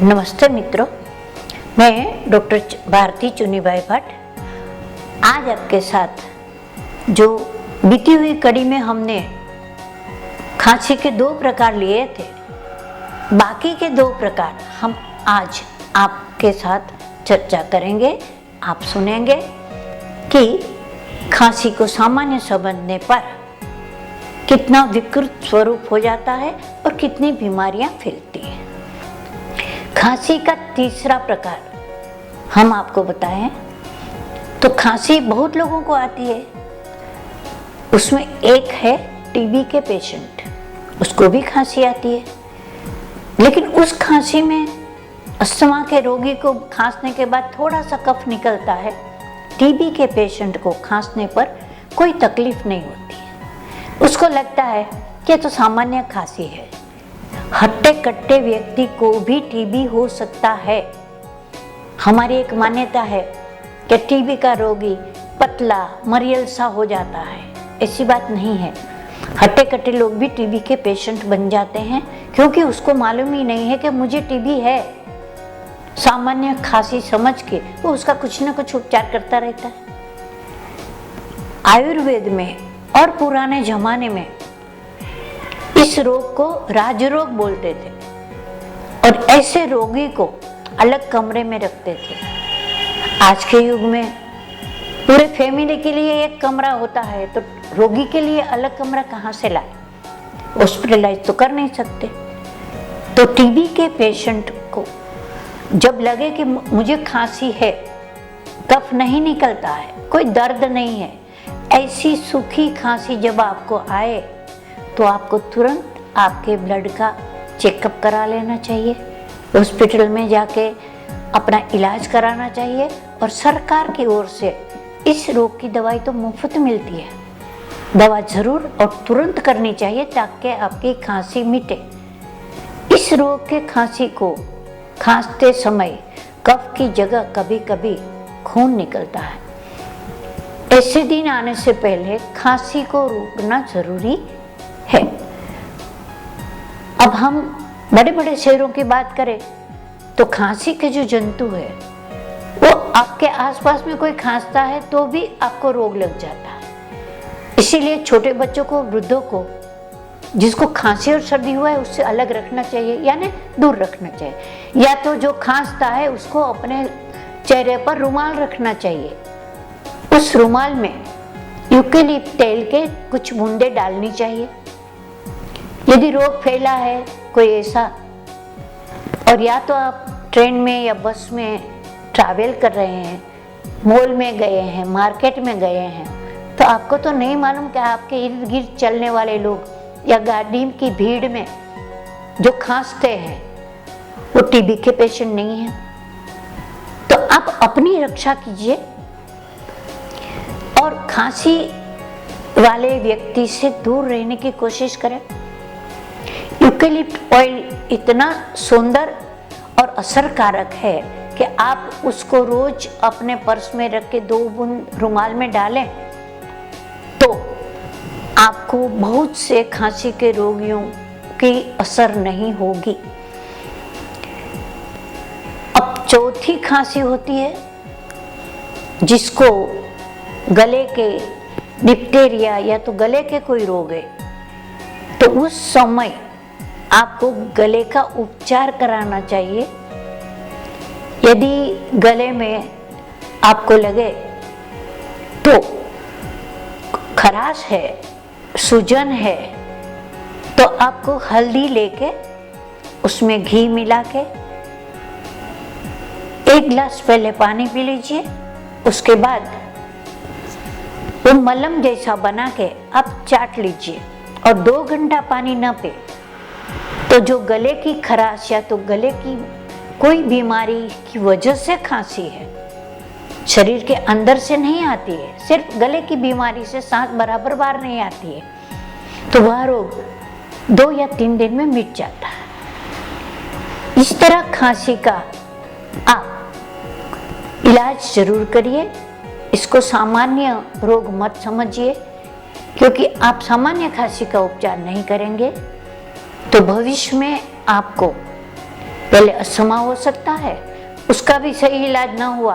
नमस्ते मित्रों, मैं डॉक्टर भारती चुन्नीबाई भट्ट आज आपके साथ जो बीती हुई कड़ी में हमने खांसी के 2 प्रकार लिए थे, बाकी के 2 प्रकार हम आज आपके साथ चर्चा करेंगे। आप सुनेंगे कि खांसी को सामान्य समझने पर कितना विकृत स्वरूप हो जाता है और कितनी बीमारियां फैलती हैं। खांसी का तीसरा प्रकार हम आपको बताएं तो खांसी बहुत लोगों को आती है। उसमें एक है टीबी के पेशेंट, उसको भी खांसी आती है, लेकिन उस खांसी में अस्थमा के रोगी को खांसने के बाद थोड़ा सा कफ निकलता है। टीबी के पेशेंट को खांसने पर कोई तकलीफ नहीं होती है, उसको लगता है कि ये तो सामान्य खांसी है। हट्टे कट्टे व्यक्ति को भी टीबी हो सकता है। हमारी एक मान्यता है कि टीबी का रोगी पतला मरियल सा हो जाता है। ऐसी बात नहीं है। हट्टे कट्टे लोग भी टीबी के पेशेंट बन जाते हैं क्योंकि उसको मालूम ही नहीं है कि मुझे टीबी है। सामान्य खांसी समझ के वो उसका कुछ न कुछ उपचार करता रहता है। आयुर्वेद में और पुराने जमाने में इस रोग को राजरोग बोलते थे और ऐसे रोगी को अलग कमरे में रखते थे। आज के युग में पूरे फैमिली के लिए एक कमरा होता है, तो रोगी के लिए अलग कमरा कहाँ से लाए? हॉस्पिटलाइज तो कर नहीं सकते। तो टीबी के पेशेंट को जब लगे कि मुझे खांसी है, कफ नहीं निकलता है, कोई दर्द नहीं है, ऐसी सूखी खांसी जब आपको आए तो आपको तुरंत आपके ब्लड का चेकअप करा लेना चाहिए। हॉस्पिटल में जाके अपना इलाज कराना चाहिए और सरकार की ओर से इस रोग की दवाई तो मुफ्त मिलती है। दवा जरूर और तुरंत करनी चाहिए ताकि आपकी खांसी मिटे। इस रोग के खांसी को खांसते समय कफ की जगह कभी कभी खून निकलता है। ऐसे दिन आने से पहले खांसी को रोकना जरूरी है। अब हम बड़े बड़े शहरों की बात करें तो खांसी के जो जंतु है वो आपके आसपास में कोई खांसता है तो भी आपको रोग लग जाता है। इसीलिए छोटे बच्चों को, वृद्धों को जिसको खांसी और सर्दी हुआ है उससे अलग रखना चाहिए, यानी दूर रखना चाहिए। या तो जो खांसता है उसको अपने चेहरे पर रुमाल रखना चाहिए। उस रुमाल में यूकेलिप्टस तेल के कुछ बूंदे डालनी चाहिए। यदि रोग फैला है कोई ऐसा, और या तो आप ट्रेन में या बस में ट्रैवल कर रहे हैं, मॉल में गए हैं, मार्केट में गए हैं, तो आपको तो नहीं मालूम कि आपके इर्द गिर्द चलने वाले लोग या गाड़ी की भीड़ में जो खांसते हैं वो टीबी के पेशेंट नहीं हैं। तो आप अपनी रक्षा कीजिए और खांसी वाले व्यक्ति से दूर रहने की कोशिश करें। यूकेलिप्टस ऑयल इतना सुंदर और असरकारक है कि आप उसको रोज अपने पर्स में रख के 2 बूंद रुमाल में डालें तो आपको बहुत से खांसी के रोगियों की असर नहीं होगी। अब चौथी खांसी होती है जिसको गले के डिप्थीरिया या तो गले के कोई रोग है, तो उस समय आपको गले का उपचार कराना चाहिए। यदि गले में आपको लगे तो खराश है, सूजन है, तो आपको हल्दी लेके उसमें घी मिला के 1 गिलास पहले पानी पी लीजिए। उसके बाद वो मलहम जैसा बना के आप चाट लीजिए और 2 घंटा पानी न पे तो जो गले की खराश या तो गले की कोई बीमारी की वजह से खांसी है, शरीर के अंदर से नहीं आती है, सिर्फ गले की बीमारी से सांस बराबर बाहर नहीं आती है, तो वह रोग 2 या 3 दिन में मिट जाता है। इस तरह खांसी का आप इलाज जरूर करिए। इसको सामान्य रोग मत समझिए, क्योंकि आप सामान्य खांसी का उपचार नहीं करेंगे तो भविष्य में आपको पहले अस्थमा हो सकता है, उसका भी सही इलाज ना हुआ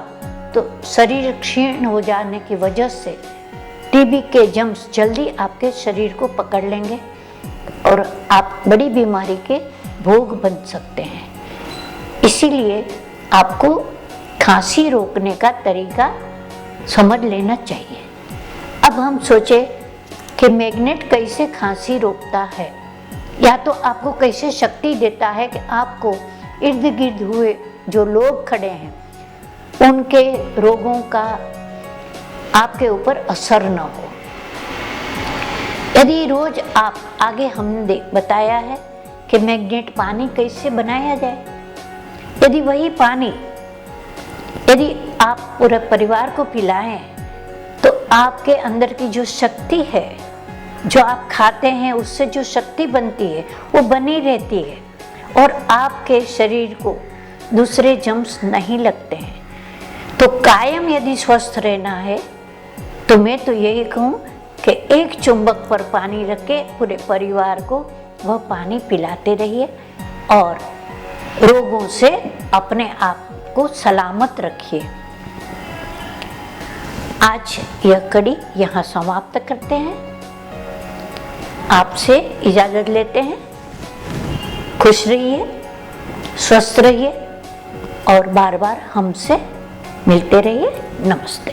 तो शरीर क्षीण हो जाने की वजह से टीबी के जर्म्स जल्दी आपके शरीर को पकड़ लेंगे और आप बड़ी बीमारी के भोग बन सकते हैं। इसीलिए आपको खांसी रोकने का तरीका समझ लेना चाहिए। अब हम सोचे कि मैग्नेट कैसे खांसी रोकता है, या तो आपको कैसे शक्ति देता है कि आपको इर्द गिर्द हुए जो लोग खड़े हैं उनके रोगों का आपके ऊपर असर न हो। यदि रोज आप आगे हमने बताया है कि मैग्नेट पानी कैसे बनाया जाए, यदि वही पानी यदि आप पूरे परिवार को पिलाएं तो आपके अंदर की जो शक्ति है, जो आप खाते हैं उससे जो शक्ति बनती है वो बनी रहती है और आपके शरीर को दूसरे जर्म्स नहीं लगते हैं। तो कायम यदि स्वस्थ रहना है तो मैं तो यही कहूँ कि एक चुंबक पर पानी रख के पूरे परिवार को वह पानी पिलाते रहिए और रोगों से अपने आप को सलामत रखिए। आज यह कड़ी यहाँ समाप्त करते हैं, आपसे इजाज़त लेते हैं। खुश रहिए, स्वस्थ रहिए और बार बार हमसे मिलते रहिए। नमस्ते।